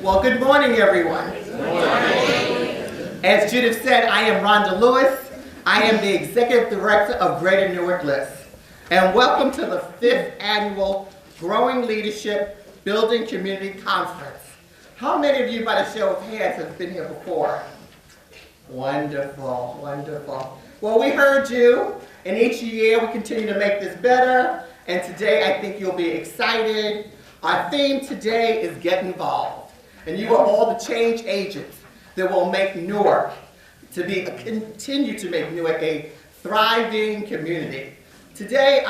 Well, good morning, everyone. Good morning. As Judith said, I am Rhonda Lewis. I am the Executive Director of Greater Newark LIST. And welcome to the 5th Annual Growing Leadership Building Community Conference. How many of you, by the show of hands, have been here before? Wonderful, wonderful. Well, we heard you, and each year we continue to make this better, and today I think you'll be excited. Our theme today is Get Involved, and you are all the change agents that will make Newark continue to make Newark a thriving community. Today,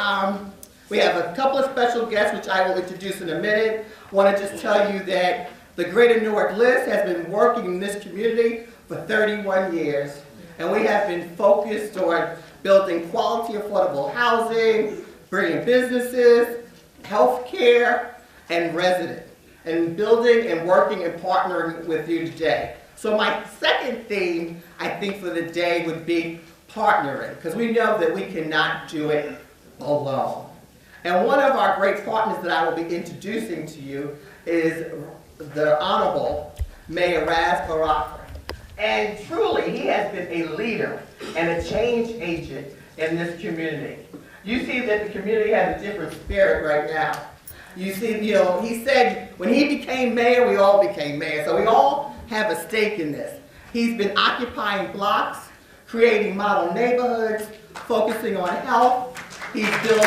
we have a couple of special guests, which I will introduce in a minute. I want to just tell you that the Greater Newark LIST has been working in this community for 31 years, and we have been focused on building quality, affordable housing, bringing businesses, health care, and residents, and building and working and partnering with you today. So my second theme, I think, for the day would be partnering, because we know that we cannot do it alone. And one of our great partners that I will be introducing to you is the Honorable Mayor Ras Baraka. And truly, he has been a leader and a change agent in this community. You see that the community has a different spirit right now. You see, he said when he became mayor, we all became mayor. So we all have a stake in this. He's been occupying blocks, creating model neighborhoods, focusing on health. He's built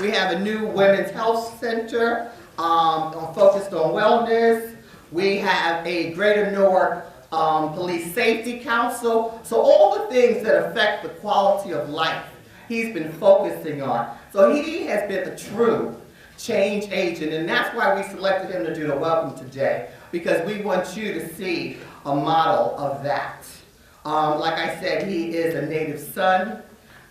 we have a new women's health center focused on wellness. We have a Greater Newark Police Safety Council. So all the things that affect the quality of life, he's been focusing on. So he has been a true change agent, and that's why we selected him to do the welcome today, because we want you to see a model of that. Like I said, he is a native son,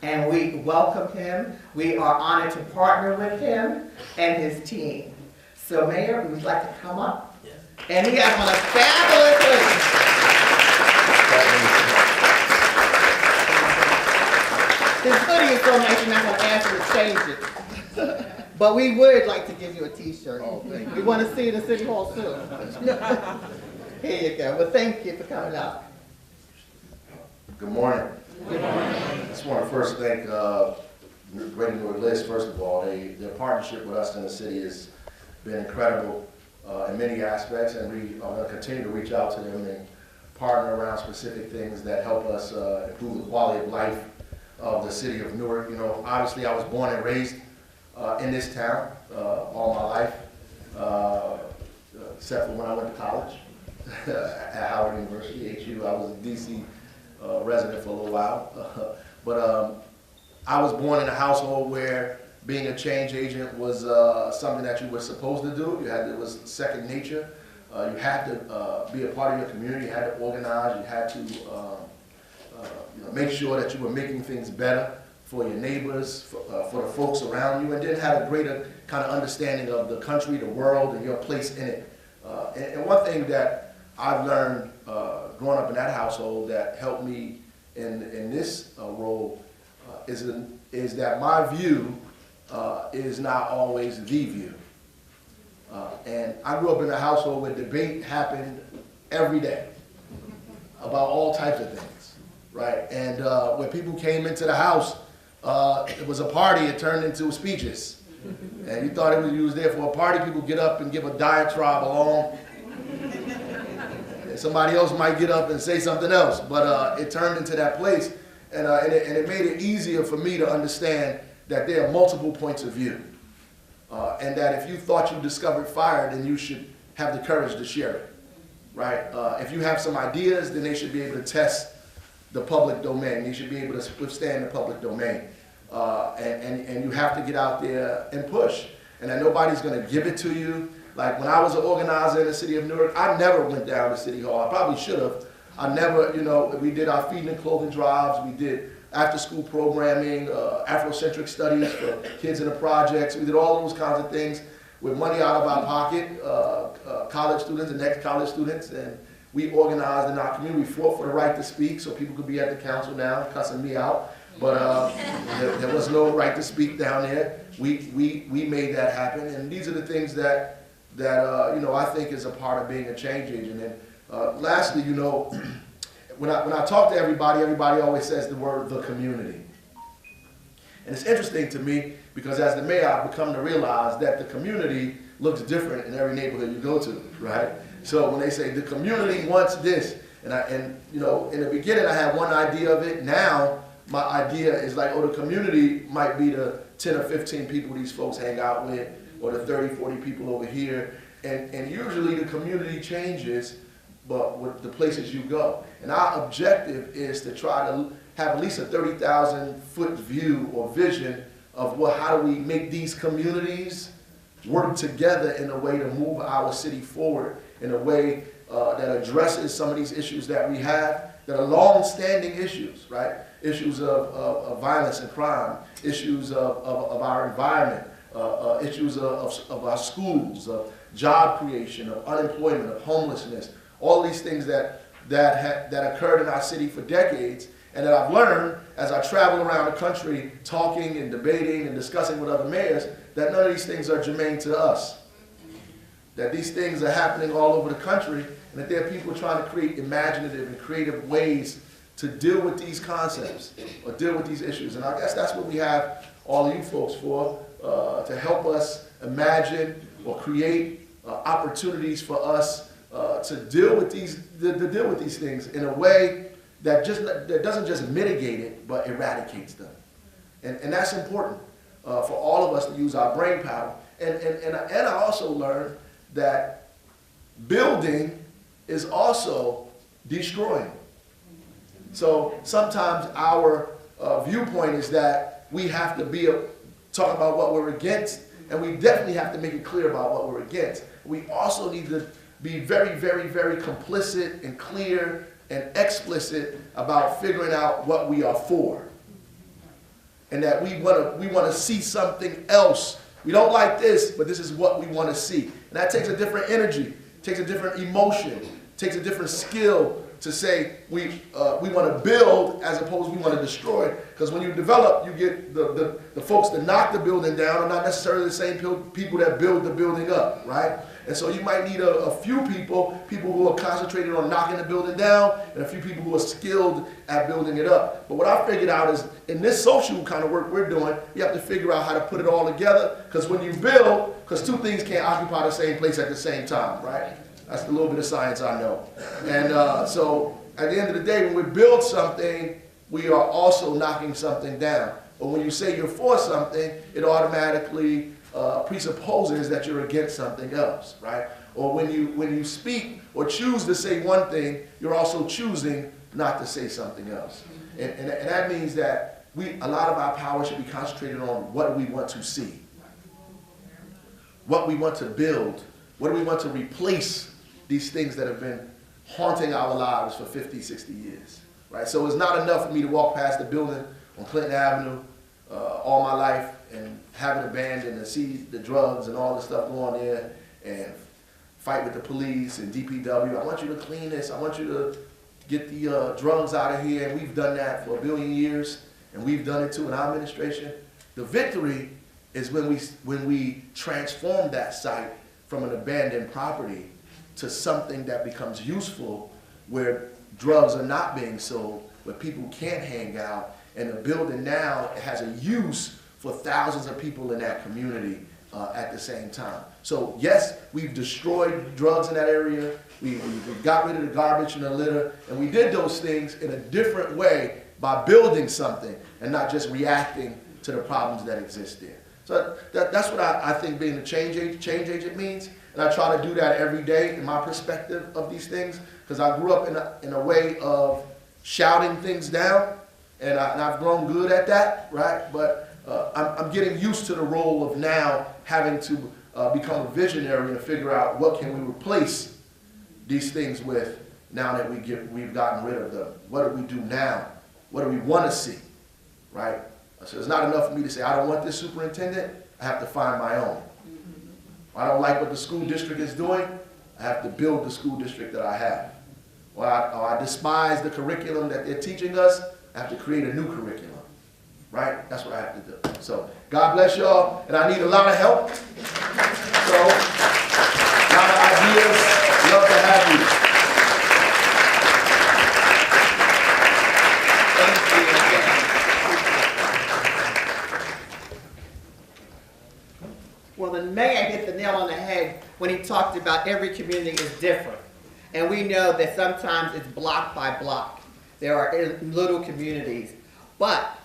and we welcome him. We are honored to partner with him and his team. So Mayor, would you like to come up? Yes. And he has on a fabulous hoodie. His hoodie is so nice, you're not going to ask him to change it. But we would like to give you a t-shirt. Oh, thank you. We want to see it in City Hall soon. Here you go. Well, thank you for coming out. Good morning. Good morning. I just want to first thank Greater Newark LIST, first of all. Their partnership with us in the city has been incredible in many aspects, and we are going to continue to reach out to them and partner around specific things that help us improve the quality of life of the city of Newark. Obviously I was born and raised in this town all my life, except for when I went to college at Howard University, HU. I was a DC resident for a little while. But I was born in a household where being a change agent was something that you were supposed to do. It was second nature. You had to be a part of your community. You had to organize. You had to make sure that you were making things better for your neighbors, for the folks around you, and then have a greater kind of understanding of the country, the world, and your place in it. And one thing that I've learned growing up in that household that helped me in this role is that my view is not always the view. And I grew up in a household where debate happened every day about all types of things, right? And when people came into the house, it was a party, it turned into speeches. And you thought you was there for a party, people get up and give a diatribe along. And somebody else might get up and say something else, but it turned into that place. And it made it easier for me to understand that there are multiple points of view. And that if you thought you discovered fire, then you should have the courage to share it, right? If you have some ideas, then they should be able to test the public domain. They should be able to withstand the public domain. And you have to get out there and push. And that nobody's going to give it to you. Like when I was an organizer in the city of Newark, I never went down to City Hall. I probably should have. I never, we did our feeding and clothing drives. We did after-school programming, Afrocentric studies for kids in the projects. We did all those kinds of things with money out of our pocket, college students and ex-college students, and we organized in our community. We fought for the right to speak so people could be at the council now, cussing me out. but there was no right to speak down there. We made that happen, and these are the things that you know, I think is a part of being a change agent. And lastly, you know, when I talk to everybody, everybody always says the word "the community," and it's interesting to me because as the mayor, I've become to realize that the community looks different in every neighborhood you go to, right? So when they say the community wants this, and you know, in the beginning I had one idea of it. Now my idea is like, oh, the community might be the 10 or 15 people these folks hang out with, or the 30, 40 people over here. And usually the community changes, but with the places you go. And our objective is to try to have at least a 30,000 foot view or vision of how do we make these communities work together in a way to move our city forward in a way that addresses some of these issues that we have that are long-standing issues, right? Issues of violence and crime, issues of our environment, issues of our schools, of job creation, of unemployment, of homelessness, all these things that occurred in our city for decades, and that I've learned as I travel around the country talking and debating and discussing with other mayors, that none of these things are germane to us. That these things are happening all over the country, and that there are people trying to create imaginative and creative ways to deal with these concepts or deal with these issues. And I guess that's what we have all of you folks for, to help us imagine or create opportunities for us to deal with these things in a way that doesn't just mitigate it, but eradicates them. And that's important for all of us to use our brain power. And I also learned that building is also destroying. So sometimes our viewpoint is that we have to talk about what we're against, and we definitely have to make it clear about what we're against. We also need to be very, very, very complicit and clear and explicit about figuring out what we are for. And that we want to see something else. We don't like this, but this is what we want to see. And that takes a different energy, takes a different emotion, takes a different skill to say we want to build as opposed to we want to destroy. Because when you develop, you get the folks that knock the building down are not necessarily the same people that build the building up, right? And so you might need a few people who are concentrated on knocking the building down, and a few people who are skilled at building it up. But what I figured out is, in this social kind of work we're doing, you have to figure out how to put it all together, because when you build, because two things can't occupy the same place at the same time, right? That's a little bit of science I know. And so at the end of the day, when we build something, we are also knocking something down. But when you say you're for something, it automatically presupposes that you're against something else, right? Or when you speak or choose to say one thing, you're also choosing not to say something else. And that means that a lot of our power should be concentrated on what we want to see, what we want to build, what do we want to replace these things that have been haunting our lives for 50, 60 years, right? So it's not enough for me to walk past the building on Clinton Avenue all my life and have it abandoned and see the drugs and all the stuff going there and fight with the police and DPW. I want you to clean this. I want you to get the drugs out of here. And we've done that for 1 billion years, and we've done it too in our administration. The victory is when we transform that site from an abandoned property to something that becomes useful, where drugs are not being sold, where people can't hang out, and the building now has a use for thousands of people in that community at the same time. So yes, we've destroyed drugs in that area, we got rid of the garbage and the litter, and we did those things in a different way by building something and not just reacting to the problems that exist there. So that's what I think being a change agent means. And I try to do that every day in my perspective of these things, because I grew up in a way of shouting things down, and I've grown good at that, right? But I'm getting used to the role of now having to become a visionary and figure out what can we replace these things with now that we've gotten rid of them. What do we do now? What do we want to see, right? So it's not enough for me to say, I don't want this superintendent, I have to find my own. I don't like what the school district is doing, I have to build the school district that I have. Or I despise the curriculum that they're teaching us, I have to create a new curriculum. right? That's what I have to do. So God bless y'all, and I need a lot of help. So, a lot of ideas. Love to have you. Well, the mayor hit the nail on the head when he talked about every community is different. And we know that sometimes it's block by block. There are little communities. But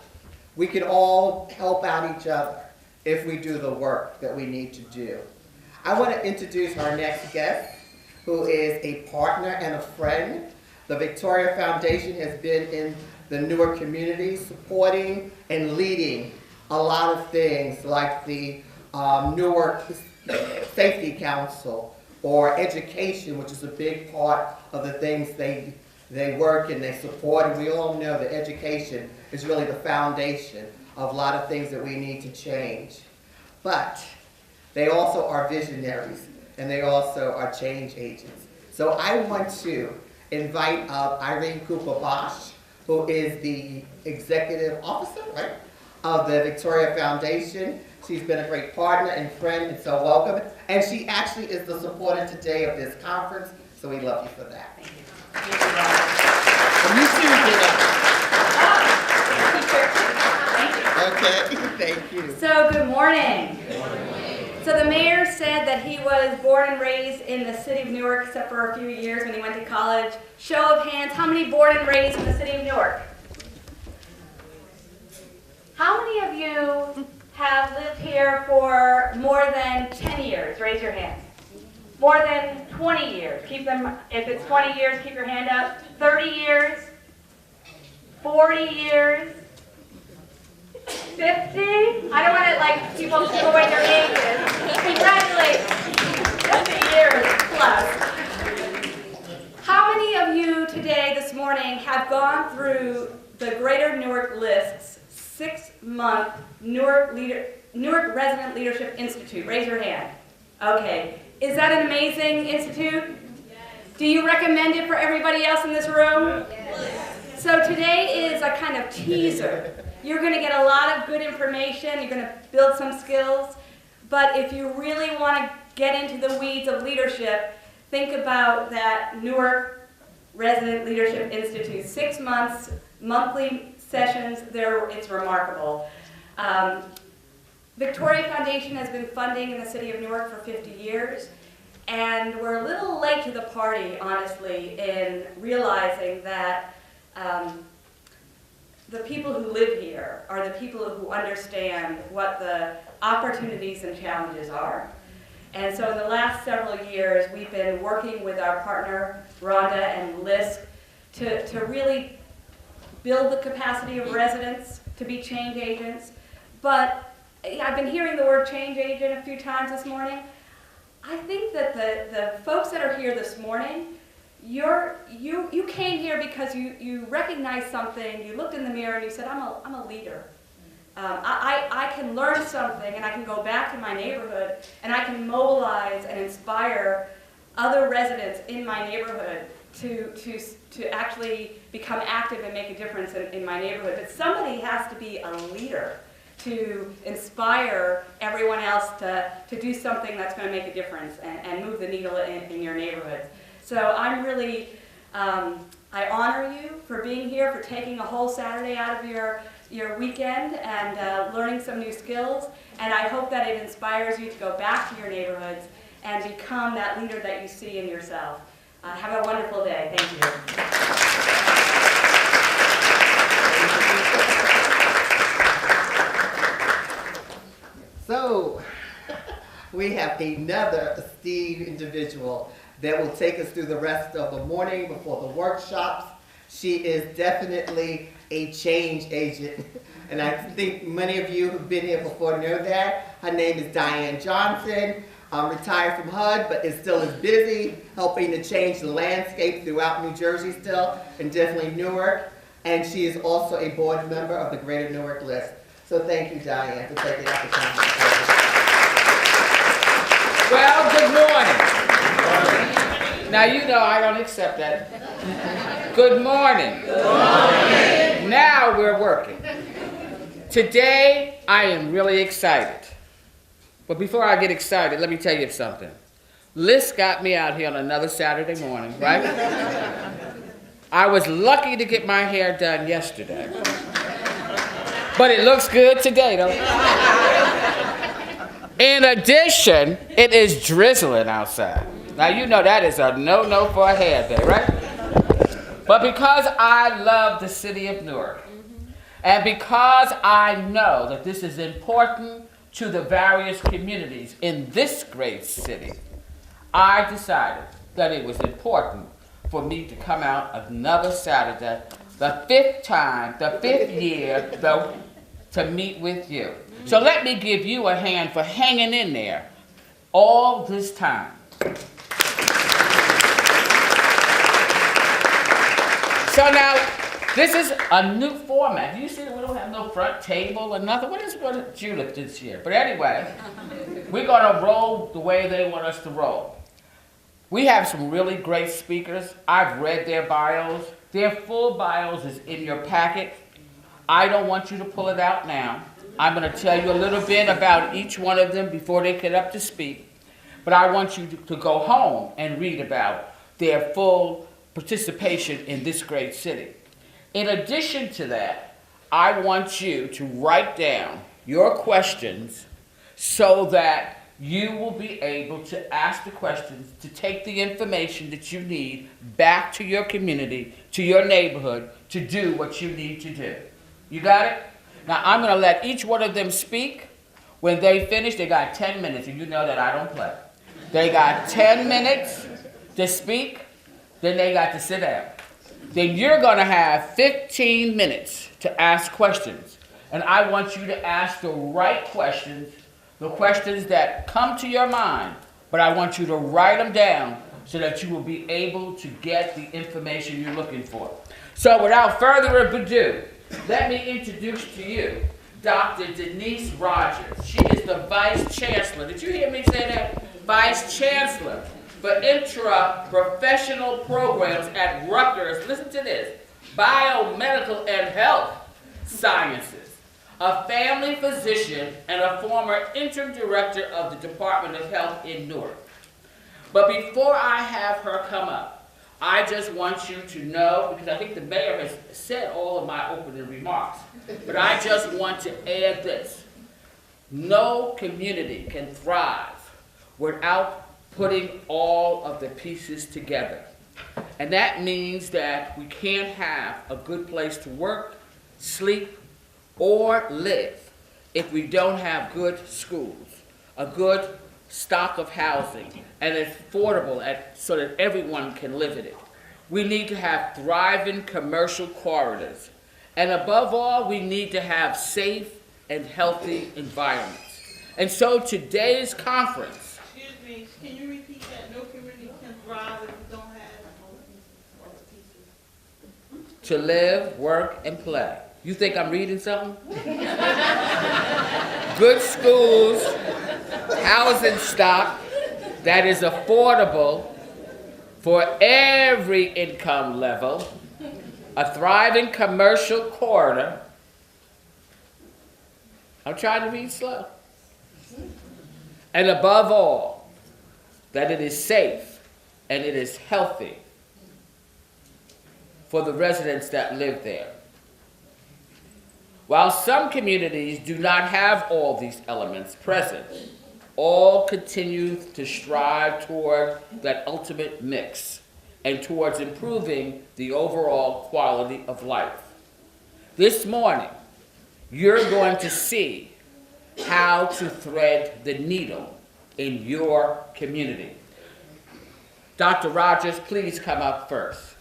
we can all help out each other if we do the work that we need to do. I want to introduce our next guest, who is a partner and a friend. The Victoria Foundation has been in the Newark community supporting and leading a lot of things like the Newark Safety Council or education, which is a big part of the things they work and they support. And we all know that education is really the foundation of a lot of things that we need to change. But they also are visionaries and they also are change agents. So I want to invite up Irene Cooper-Bosch, who is the executive officer, right, of the Victoria Foundation. She's been a great partner and friend, and so welcome. And she actually is the supporter today of this conference, so we love you for that. Thank you. And you too, get up. Okay, thank you. So, good morning. So the mayor said that he was born and raised in the city of Newark, except for a few years when he went to college. Show of hands, how many born and raised in the city of Newark? How many of you have lived here for more than 10 years? Raise your hands. More than 20 years. Keep them, if it's 20 years, keep your hand up. 30 years? 40 years? 50? I don't want to like people to give away their ages. Congratulations. 50 years plus. How many of you today, this morning, have gone through the Greater Newark List's 6-month Newark Resident Leadership Institute? Raise your hand. Okay. Is that an amazing institute? Yes. Do you recommend it for everybody else in this room? Yes. So today is a kind of teaser. You're going to get a lot of good information. You're going to build some skills. But if you really want to get into the weeds of leadership, think about that Newark Resident Leadership Institute. 6 months, monthly sessions. It's remarkable. Victoria Foundation has been funding in the city of Newark for 50 years, and we're a little late to the party, honestly, in realizing that the people who live here are the people who understand what the opportunities and challenges are. And so in the last several years, we've been working with our partner, Rhonda and LISC, to really build the capacity of residents to be change agents. But I've been hearing the word change agent a few times this morning. I think that the folks that are here this morning, you came here because you recognized something, you looked in the mirror and you said, I'm a leader. I can learn something and I can go back to my neighborhood and I can mobilize and inspire other residents in my neighborhood to actually become active and make a difference in my neighborhood. But somebody has to be a leader to inspire everyone else to do something that's going to make a difference and move the needle in your neighborhoods. So I'm really, I honor you for being here, for taking a whole Saturday out of your weekend and learning some new skills. And I hope that it inspires you to go back to your neighborhoods and become that leader that you see in yourself. Have a wonderful day. Thank you. So, we have another esteemed individual that will take us through the rest of the morning before the workshops. She is definitely a change agent, and I think many of you who've been here before know that. Her name is Diane Johnson, retired from HUD, but is still as busy helping to change the landscape throughout New Jersey still, and definitely Newark. And she is also a board member of the Greater Newark List. So thank you, Diane, for taking out the time. Well, good morning. Now, you know I don't accept that. Good morning. Good morning. Now we're working. Today, I am really excited. But before I get excited, let me tell you something. Liz got me out here on another Saturday morning, right? I was lucky to get my hair done yesterday. But it looks good today, though. In addition, it is drizzling outside. Now, you know that is a no-no for a hair day, right? But because I love the city of Newark, and because I know that this is important to the various communities in this great city, I decided that it was important for me to come out another Saturday, the fifth year, to meet with you. So let me give you a hand for hanging in there all this time. So now, this is a new format. You see that we don't have no front table or nothing? What is Julep this year? But anyway, we're gonna roll the way they want us to roll. We have some really great speakers. I've read their bios. Their full bios is in your packet. I don't want you to pull it out now. I'm gonna tell you a little bit about each one of them before they get up to speak. But I want you to go home and read about their full participation in this great city. In addition to that, I want you to write down your questions so that you will be able to ask the questions, to take the information that you need back to your community, to your neighborhood, to do what you need to do. You got it? Now, I'm going to let each one of them speak. When they finish, they got 10 minutes, and you know that I don't play. They got 10 minutes to speak, then they got to sit down. Then you're going to have 15 minutes to ask questions. And I want you to ask the right questions, the questions that come to your mind, but I want you to write them down so that you will be able to get the information you're looking for. So without further ado, let me introduce to you Dr. Denise Rogers. She is the Vice Chancellor. Did you hear me say that? Vice Chancellor for Intra-Professional Programs at Rutgers. Listen to this. Biomedical and Health Sciences. A family physician and a former interim director of the Department of Health in Newark. But before I have her come up, I just want you to know, because I think the mayor has said all of my opening remarks, but I just want to add this. No community can thrive without putting all of the pieces together. And that means that we can't have a good place to work, sleep, or live if we don't have good schools, a good stock of housing, and it's affordable so that everyone can live in it. We need to have thriving commercial corridors. And above all, we need to have safe and healthy environments. And so today's conference. Excuse me, can you repeat that? No community can thrive if we don't have all the pieces. To live, work, and play. You think I'm reading something? Good schools, housing stock that is affordable for every income level, a thriving commercial corridor. I'm trying to read slow. And above all, that it is safe and it is healthy for the residents that live there. While some communities do not have all these elements present, all continue to strive toward that ultimate mix and towards improving the overall quality of life. This morning, you're going to see how to thread the needle in your community. Dr. Rogers, please come up first.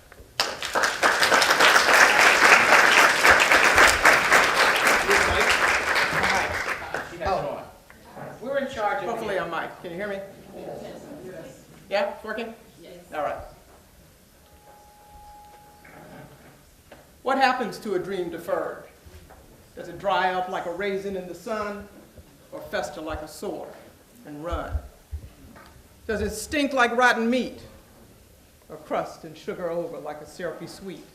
We're in charge of Hopefully I'm mic. Can you hear me? Yeah, it's working? Yes. All right. What happens to a dream deferred? Does it dry up like a raisin in the sun or fester like a sore and run? Does it stink like rotten meat or crust and sugar over like a syrupy sweet?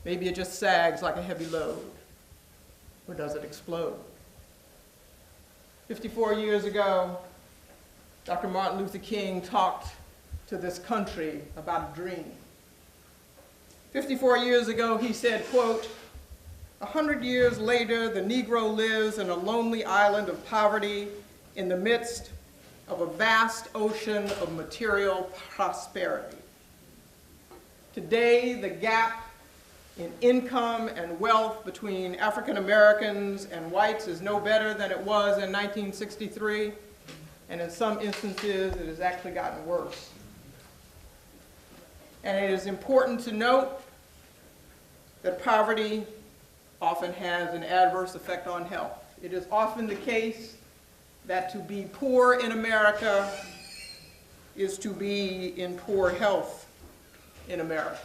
Maybe it just sags like a heavy load. Or does it explode? 54 years ago, Dr. Martin Luther King talked to this country about a dream. 54 years ago, he said, quote, 100 years later, the Negro lives in a lonely island of poverty in the midst of a vast ocean of material prosperity. Today, the gap in income and wealth between African Americans and whites is no better than it was in 1963, and in some instances, it has actually gotten worse. And it is important to note that poverty often has an adverse effect on health. It is often the case that to be poor in America is to be in poor health in America.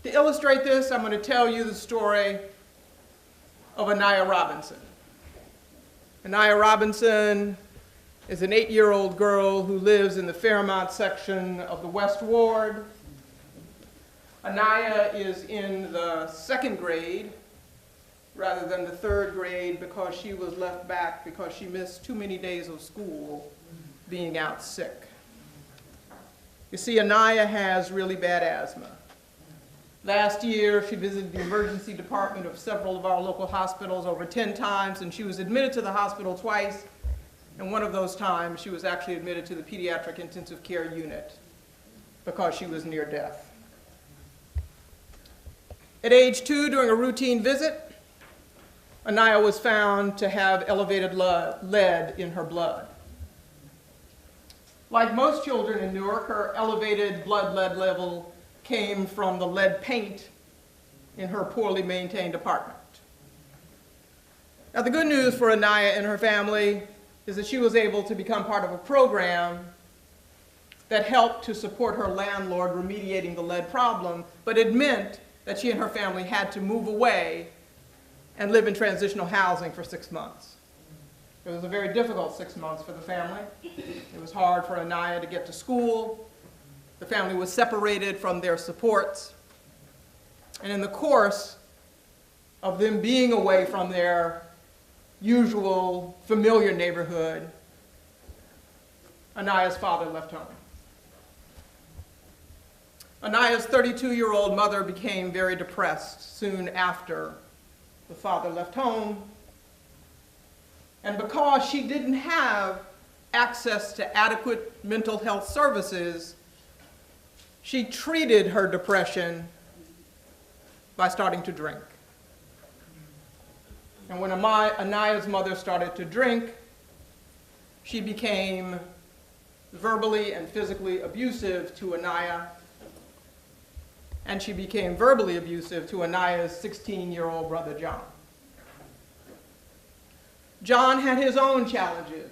To illustrate this, I'm going to tell you the story of Anaya Robinson. Anaya Robinson is an 8-year-old girl who lives in the Fairmont section of the West Ward. Anaya is in the 2nd grade rather than the 3rd grade because she was left back because she missed too many days of school being out sick. You see, Anaya has really bad asthma. Last year, she visited the emergency department of several of our local hospitals over 10 times, and she was admitted to the hospital twice, and one of those times she was actually admitted to the pediatric intensive care unit because she was near death. At age 2, during a routine visit, Anaya was found to have elevated lead in her blood. Like most children in Newark, her elevated blood lead level came from the lead paint in her poorly maintained apartment. Now, the good news for Anaya and her family is that she was able to become part of a program that helped to support her landlord remediating the lead problem, but it meant that she and her family had to move away and live in transitional housing for 6 months. It was a very difficult 6 months for the family. It was hard for Anaya to get to school. The family was separated from their supports. And in the course of them being away from their usual familiar neighborhood, Anaya's father left home. Anaya's 32-year-old mother became very depressed soon after the father left home. And because she didn't have access to adequate mental health services, she treated her depression by starting to drink. And when Anaya's mother started to drink, she became verbally and physically abusive to Anaya, and she became verbally abusive to Anaya's 16-year-old brother, John. John had his own challenges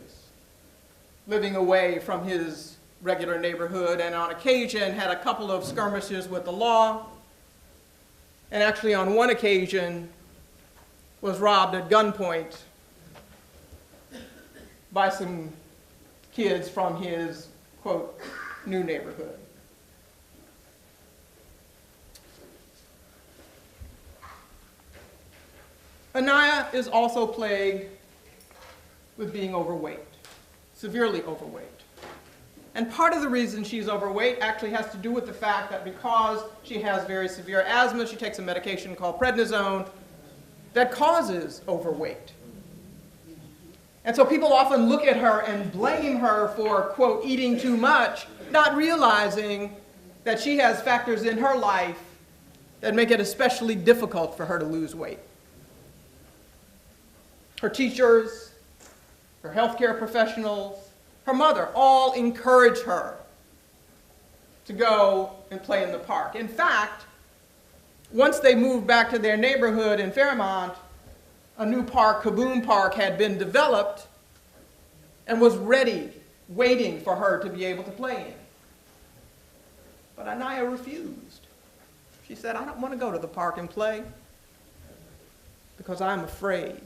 living away from his regular neighborhood, and on occasion had a couple of skirmishes with the law, and actually on one occasion was robbed at gunpoint by some kids from his, quote, new neighborhood. Anaya is also plagued with being overweight, severely overweight. And part of the reason she's overweight actually has to do with the fact that because she has very severe asthma, she takes a medication called prednisone that causes overweight. And so people often look at her and blame her for, quote, eating too much, not realizing that she has factors in her life that make it especially difficult for her to lose weight. Her teachers, her healthcare professionals, her mother all encourage her to go and play in the park. In fact, once they moved back to their neighborhood in Fairmont, a new park, Kaboom Park, had been developed and was ready, waiting for her to be able to play in. But Anaya refused. She said, I don't want to go to the park and play because I'm afraid.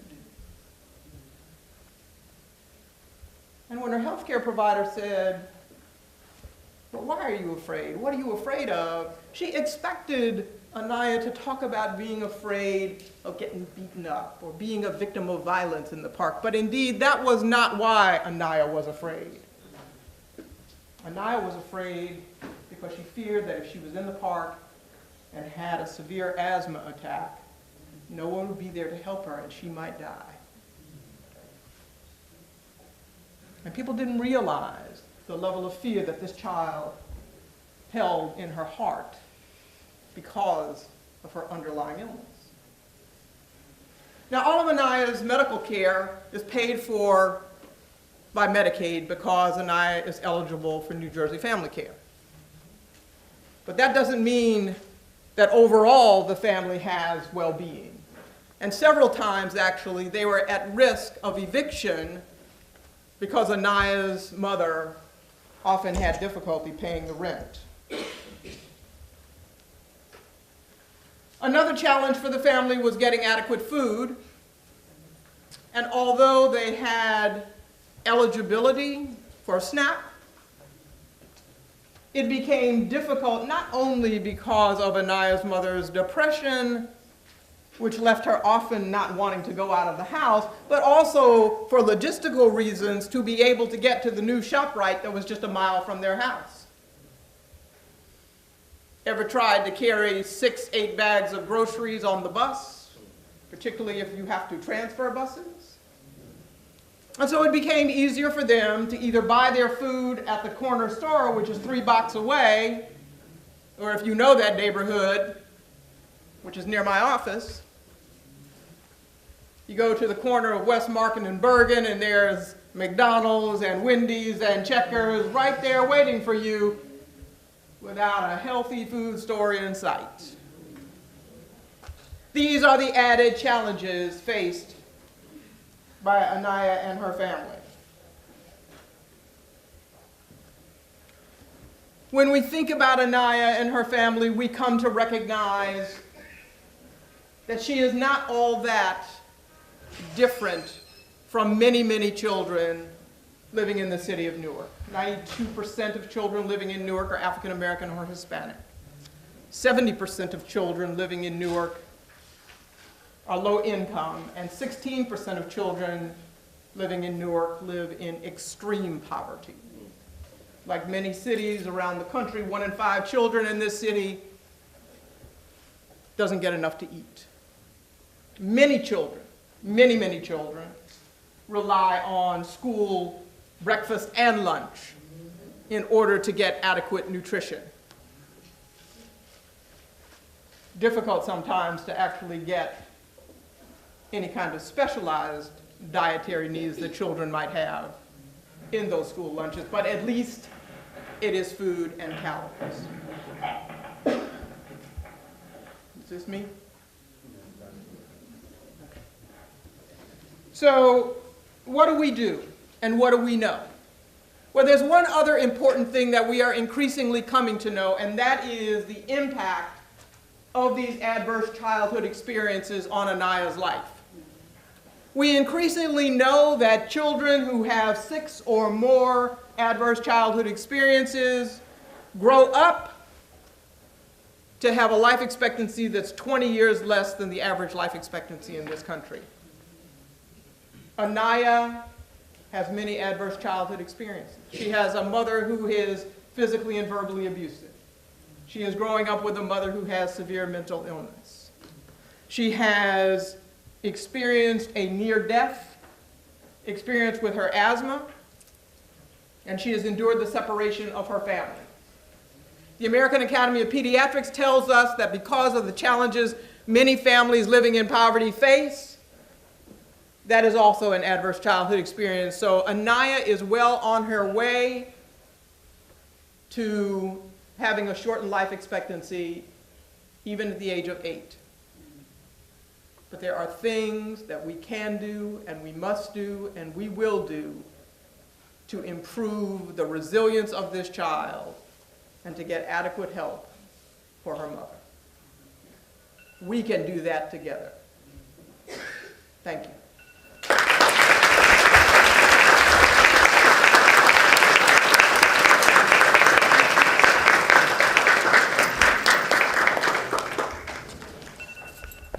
And when her healthcare provider said, well, why are you afraid? What are you afraid of? She expected Anaya to talk about being afraid of getting beaten up or being a victim of violence in the park. But indeed, that was not why Anaya was afraid. Anaya was afraid because she feared that if she was in the park and had a severe asthma attack, no one would be there to help her and she might die. And people didn't realize the level of fear that this child held in her heart because of her underlying illness. Now, all of Anaya's medical care is paid for by Medicaid because Anaya is eligible for New Jersey Family Care. But that doesn't mean that overall the family has well-being. And several times, actually, they were at risk of eviction because Anaya's mother often had difficulty paying the rent. Another challenge for the family was getting adequate food. And although they had eligibility for SNAP, it became difficult not only because of Anaya's mother's depression, which left her often not wanting to go out of the house, but also for logistical reasons to be able to get to the new ShopRite that was just a mile from their house. Ever tried to carry 6-8 bags of groceries on the bus, particularly if you have to transfer buses? And so it became easier for them to either buy their food at the corner store, which is 3 blocks away, or if you know that neighborhood, which is near my office, you go to the corner of West Market and Bergen, and there's McDonald's and Wendy's and Checkers right there waiting for you without a healthy food store in sight. These are the added challenges faced by Anaya and her family. When we think about Anaya and her family, we come to recognize that she is not all that different from many, many children living in the city of Newark. 92% of children living in Newark are African American or Hispanic. 70% of children living in Newark are low income, and 16% of children living in Newark live in extreme poverty. Like many cities around the country, 1 in 5 children in this city doesn't get enough to eat. Many children, many children rely on school breakfast and lunch in order to get adequate nutrition. Difficult sometimes to actually get any kind of specialized dietary needs that children might have in those school lunches, but at least it is food and calories. Is this me? So, what do we do, and what do we know? Well, there's one other important thing that we are increasingly coming to know, and that is the impact of these adverse childhood experiences on Anaya's life. We increasingly know that children who have 6 or more adverse childhood experiences grow up to have a life expectancy that's 20 years less than the average life expectancy in this country. Anaya has many adverse childhood experiences. She has a mother who is physically and verbally abusive. She is growing up with a mother who has severe mental illness. She has experienced a near-death experience with her asthma, and she has endured the separation of her family. The American Academy of Pediatrics tells us that because of the challenges many families living in poverty face, that is also an adverse childhood experience. So Anaya is well on her way to having a shortened life expectancy even at the age of 8. But there are things that we can do, and we must do, and we will do to improve the resilience of this child and to get adequate help for her mother. We can do that together. Thank you.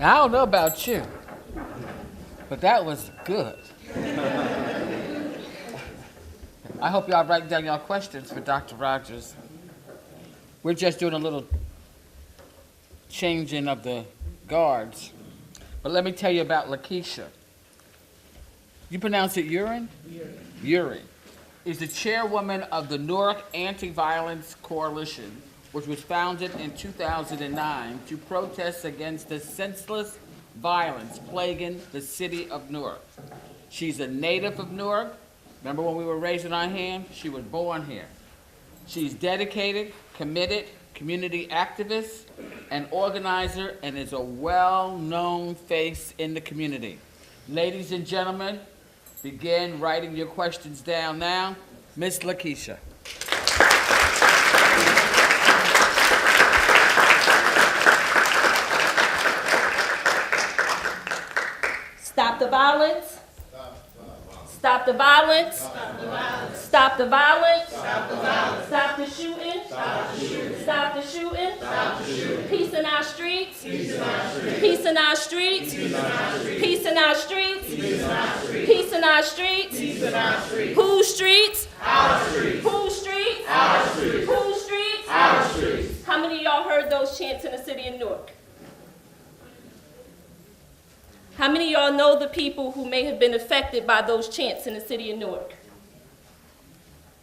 I don't know about you, but that was good. I hope y'all write down your questions for Dr. Rogers. We're just doing a little changing of the guards. But let me tell you about Lakeisha. You pronounce it Urine? Uri is the chairwoman of the Newark Anti-Violence Coalition, which was founded in 2009 to protest against the senseless violence plaguing the city of Newark. She's a native of Newark. Remember when we were raising our hand? She was born here. She's dedicated, committed, community activist, and organizer, and is a well-known face in the community. Ladies and gentlemen, begin writing your questions down now. Miss Lakeisha. Stop the violence. Stop the violence. Stop the violence. Stop the shooting. Stop the shooting. Peace in our streets. Peace in our streets. Peace in our streets. Peace in our streets. Whose streets? Our streets. Whose streets? Our streets. Whose streets? Our streets. How many of y'all heard those chants in the city of Newark? How many of y'all know the people who may have been affected by those chants in the city of Newark?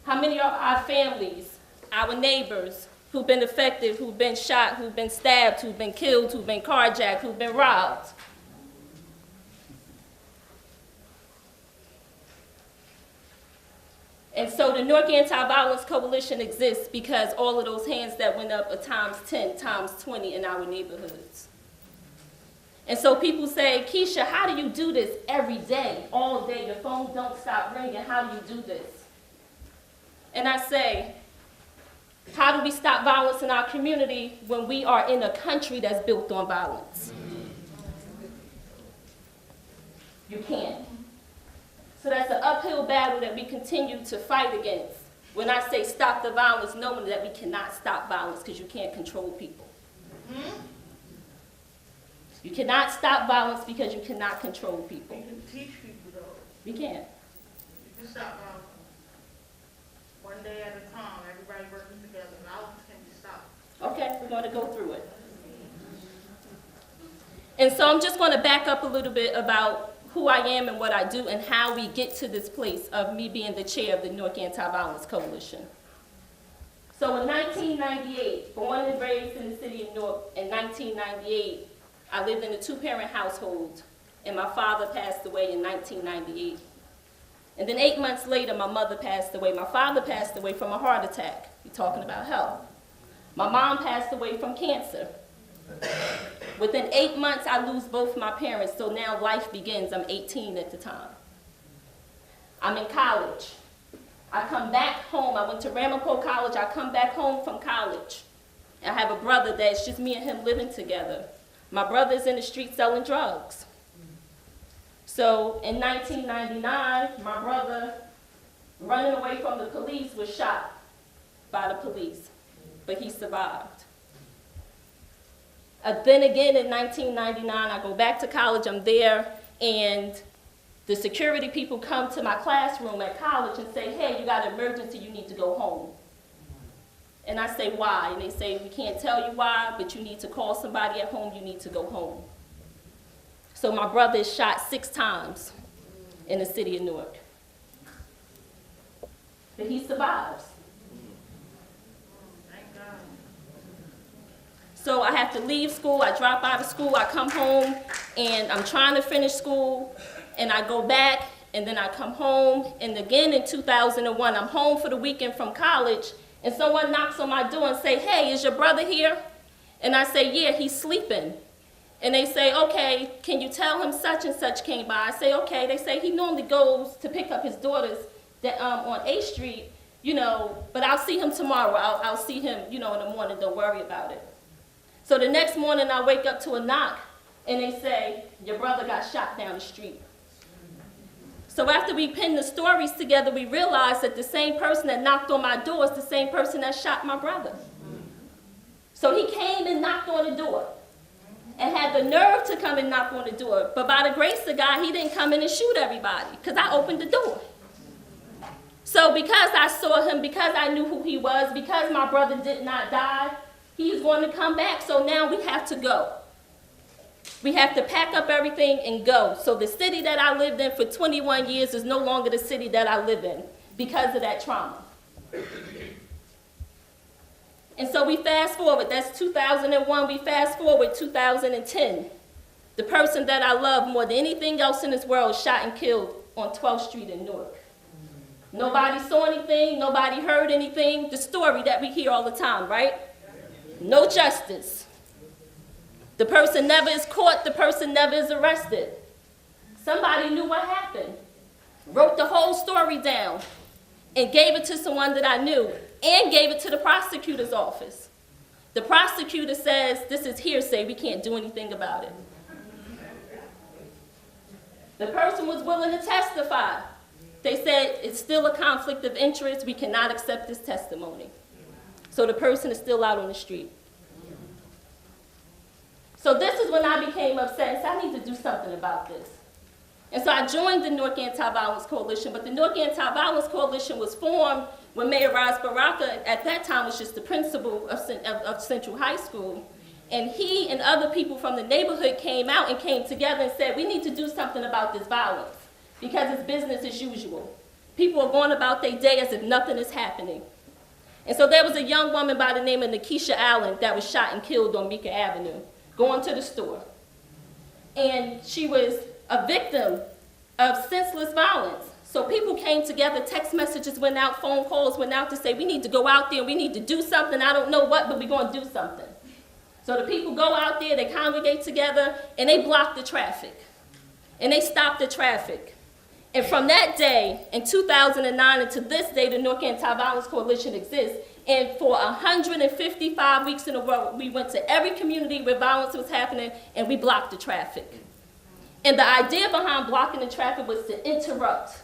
How many of our families, our neighbors, who've been affected, who've been shot, who've been stabbed, who've been killed, who've been carjacked, who've been robbed? And so the Newark Anti-Violence Coalition exists because all of those hands that went up are times 10, times 20 in our neighborhoods. And so people say, Keisha, how do you do this every day, all day? Your phone don't stop ringing. How do you do this? And I say, how do we stop violence in our community when we are in a country that's built on violence? You can't. So that's an uphill battle that we continue to fight against. When I say stop the violence, knowing that we cannot stop violence because you can't control people. You cannot stop violence because you cannot control people. You can teach people though. We can't. You can stop violence. One day at a time, everybody working together, violence can be stopped. Okay, we're going to go through it. And so I'm just going to back up a little bit about who I am and what I do and how we get to this place of me being the chair of the Newark Anti-Violence Coalition. So in 1998, born and raised in the city of Newark, in 1998, I lived in a two-parent household, and my father passed away in 1998. And then 8 months later, my mother passed away. My father passed away from a heart attack. We're talking about health. My mom passed away from cancer. Within 8 months, I lose both my parents, so now life begins. I'm 18 at the time. I'm in college. I come back home. I went to Ramapo College. I come back home from college. I have a brother that's just me and him living together. My brother's in the street selling drugs. So in 1999, my brother, running away from the police, was shot by the police, but he survived. Then again in 1999, I go back to college, I'm there, and the security people come to my classroom at college and say, hey, you got an emergency, you need to go home. And I say, why? And they say, we can't tell you why, but you need to call somebody at home, you need to go home. So my brother is shot 6 times in the city of Newark. But he survives. Thank God. So I have to leave school, I drop out of school, I come home, and I'm trying to finish school, and I go back, and then I come home, and again in 2001, I'm home for the weekend from college, and someone knocks on my door and say, hey, is your brother here? And I say, yeah, he's sleeping. And they say, okay, can you tell him such and such came by? I say, okay. They say he normally goes to pick up his daughters that, on A Street, you know, but I'll see him tomorrow. I'll see him, you know, in the morning. Don't worry about it. So the next morning I wake up to a knock, and they say, your brother got shot down the street. So after we pinned the stories together, we realized that the same person that knocked on my door is the same person that shot my brother. So he came and knocked on the door. and had the nerve to come and knock on the door. But by the grace of God, he didn't come in and shoot everybody because I opened the door. So because I saw him, because I knew who he was, because my brother did not die, he's going to come back. So now we have to go. We have to pack up everything and go. So the city that I lived in for 21 years is no longer the city that I live in because of that trauma. And so we fast forward, that's 2001, we fast forward 2010. The person that I love more than anything else in this world shot and killed on 12th Street in Newark. Nobody saw anything, nobody heard anything, the story that we hear all the time, right? No justice. The person never is caught, the person never is arrested. Somebody knew what happened, wrote the whole story down, and gave it to someone that I knew, and gave it to the prosecutor's office. The prosecutor says, this is hearsay, we can't do anything about it. The person was willing to testify. They said, it's still a conflict of interest, we cannot accept this testimony. So the person is still out on the street. So this is when I became upset and said, I need to do something about this. And so I joined the Newark Anti-Violence Coalition, but the Newark Anti-Violence Coalition was formed when Mayor Ras Baraka, at that time, was just the principal of Central High School. And he and other people from the neighborhood came out and came together and said, we need to do something about this violence because it's business as usual. People are going about their day as if nothing is happening. And so there was a young woman by the name of Nikisha Allen that was shot and killed on Meeker Avenue, going to the store. And she was a victim of senseless violence. So people came together, text messages went out, phone calls went out to say, we need to go out there, we need to do something, I don't know what, but we're going to do something. So the people go out there, they congregate together, and they block the traffic. And they stop the traffic. And from that day, in 2009, and to this day, the Newark Anti-Violence Coalition exists. And for 155 weeks in a row, we went to every community where violence was happening, and we blocked the traffic. And the idea behind blocking the traffic was to interrupt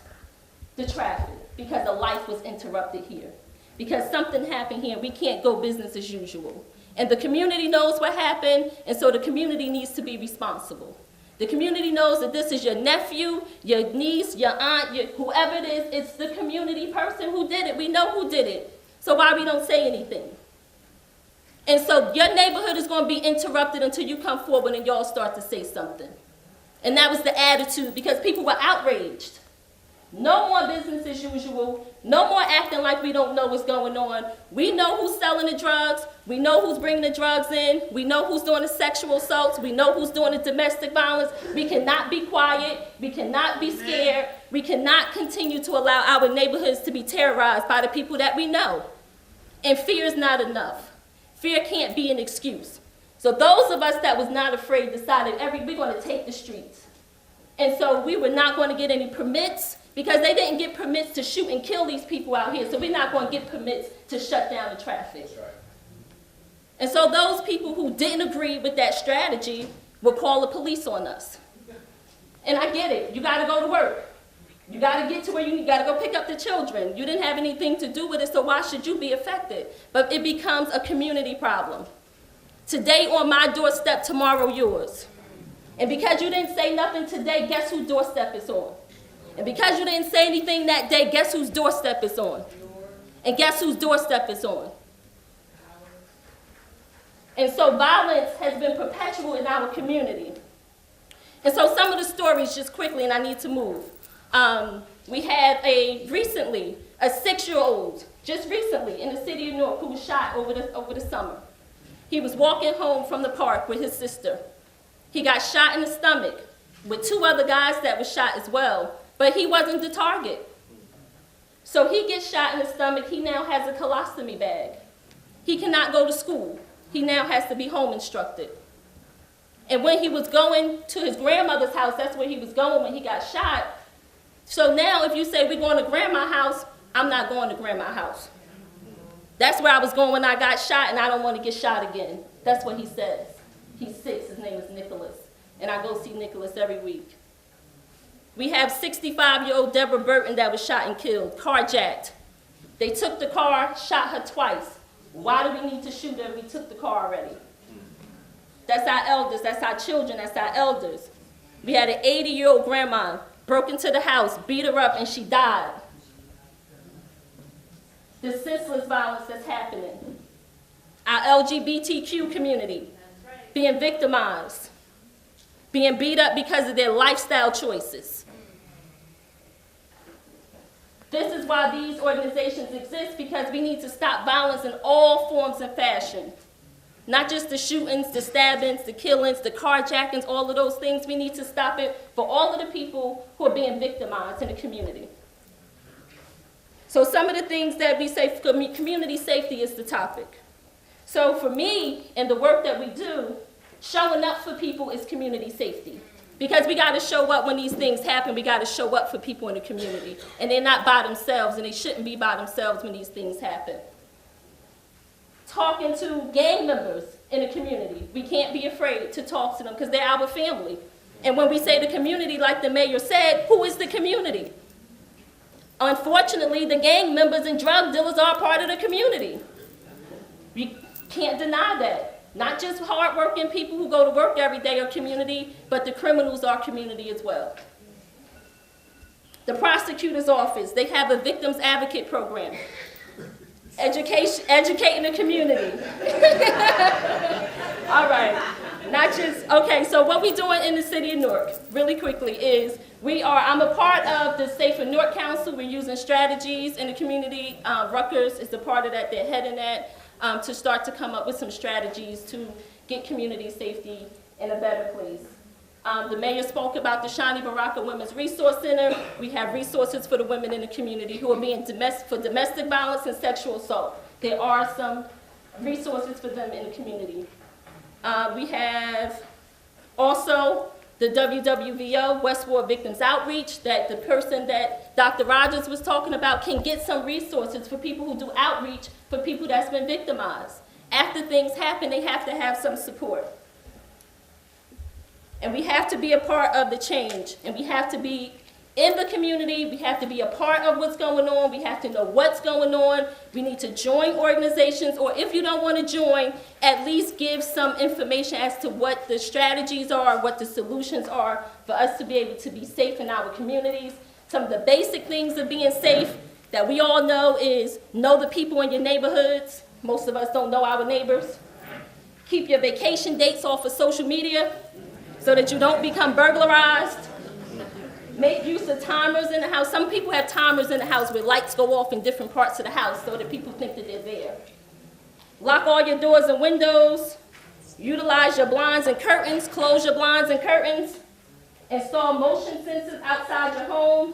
the traffic because a life was interrupted here. Because something happened here, we can't go business as usual. And the community knows what happened, and so the community needs to be responsible. The community knows that this is your nephew, your niece, your aunt, whoever it is, it's the community person who did it. We know who did it. So why we don't say anything? And so your neighborhood is going to be interrupted until you come forward and y'all start to say something. And that was the attitude because people were outraged. No more business as usual. No more acting like we don't know what's going on. We know who's selling the drugs. We know who's bringing the drugs in. We know who's doing the sexual assaults. We know who's doing the domestic violence. We cannot be quiet. We cannot be scared. We cannot continue to allow our neighborhoods to be terrorized by the people that we know. And fear is not enough. Fear can't be an excuse. So those of us that was not afraid decided we're going to take the streets. And so we were not going to get any permits because they didn't get permits to shoot and kill these people out here. So we're not going to get permits to shut down the traffic. That's right. And so those people who didn't agree with that strategy would call the police on us. And I get it. You got to go to work. You got to get to where you got to go pick up the children. You didn't have anything to do with it, so why should you be affected? But it becomes a community problem. Today on my doorstep, tomorrow yours. And because you didn't say nothing today, guess whose doorstep it's on? And because you didn't say anything that day, guess whose doorstep it's on? And guess whose doorstep it's on? And so violence has been perpetual in our community. And so some of the stories, just quickly, and I need to move. We had recently a 6-year-old, just recently, in the city of Newark, who was shot over the summer. He was walking home from the park with his sister. He got shot in the stomach with 2 other guys that were shot as well, but he wasn't the target. So he gets shot in the stomach. He now has a colostomy bag. He cannot go to school. He now has to be home instructed. And when he was going to his grandmother's house, that's where he was going when he got shot. So now if you say we're going to grandma's house, I'm not going to grandma's house. That's where I was going when I got shot, and I don't want to get shot again. That's what he says. He's 6. His name is Nicholas. And I go see Nicholas every week. We have 65-year-old Deborah Burton that was shot and killed, carjacked. They took the car, shot her twice. Why do we need to shoot her? We took the car already. That's our elders, that's our children, that's our elders. We had an 80-year-old grandma, broke into the house, beat her up, and she died. The senseless violence that's happening. Our LGBTQ community being victimized, being beat up because of their lifestyle choices. This is why these organizations exist, because we need to stop violence in all forms and fashion. Not just the shootings, the stabbings, the killings, the carjackings, all of those things. We need to stop it for all of the people who are being victimized in the community. So some of the things that we say, community safety is the topic. So for me, and the work that we do, showing up for people is community safety. Because we got to show up when these things happen. We got to show up for people in the community. And they're not by themselves, and they shouldn't be by themselves when these things happen. Talking to gang members in the community. We can't be afraid to talk to them because they're our family. And when we say the community, like the mayor said, who is the community? Unfortunately, the gang members and drug dealers are part of the community. We can't deny that. Not just hardworking people who go to work every day are community, but the criminals are community as well. The prosecutor's office, they have a victims advocate program. Educating the community. All right, not just, okay, so what we're doing in the city of Newark, really quickly, is I'm a part of the Safer Newark Council. We're using strategies in the community. Rutgers is a part of that, they're heading that, to start to come up with some strategies to get community safety in a better place. The mayor spoke about the Shani Baraka Women's Resource Center. We have resources for the women in the community who are being for domestic violence and sexual assault. There are some resources for them in the community. We have also the WWVO, West Ward Victims Outreach, that the person that Dr. Rogers was talking about can get some resources for people who do outreach for people that's been victimized. After things happen, they have to have some support. And we have to be a part of the change, and we have to be in the community, we have to be a part of what's going on, we have to know what's going on, we need to join organizations, or if you don't want to join, at least give some information as to what the strategies are, what the solutions are for us to be able to be safe in our communities. Some of the basic things of being safe that we all know is know the people in your neighborhoods. Most of us don't know our neighbors. Keep your vacation dates off of social media so that you don't become burglarized. Make use of timers in the house. Some people have timers in the house where lights go off in different parts of the house so that people think that they're there. Lock all your doors and windows. Utilize your blinds and curtains. Close your blinds and curtains. Install motion sensors outside your home.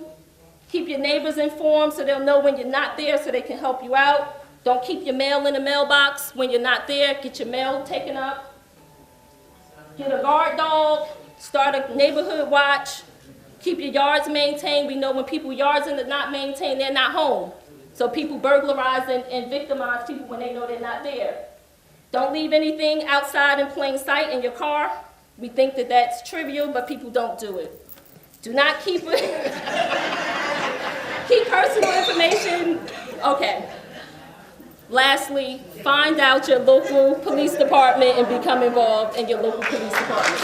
Keep your neighbors informed so they'll know when you're not there so they can help you out. Don't keep your mail in the mailbox when you're not there. Get your mail taken up. Get a guard dog. Start a neighborhood watch. Keep your yards maintained. We know when people's yards are not maintained, they're not home. So people burglarize and victimize people when they know they're not there. Don't leave anything outside in plain sight in your car. We think that that's trivial, but people don't do it. Do not keep it. Keep personal information. Okay. Lastly, find out your local police department and become involved in your local police department.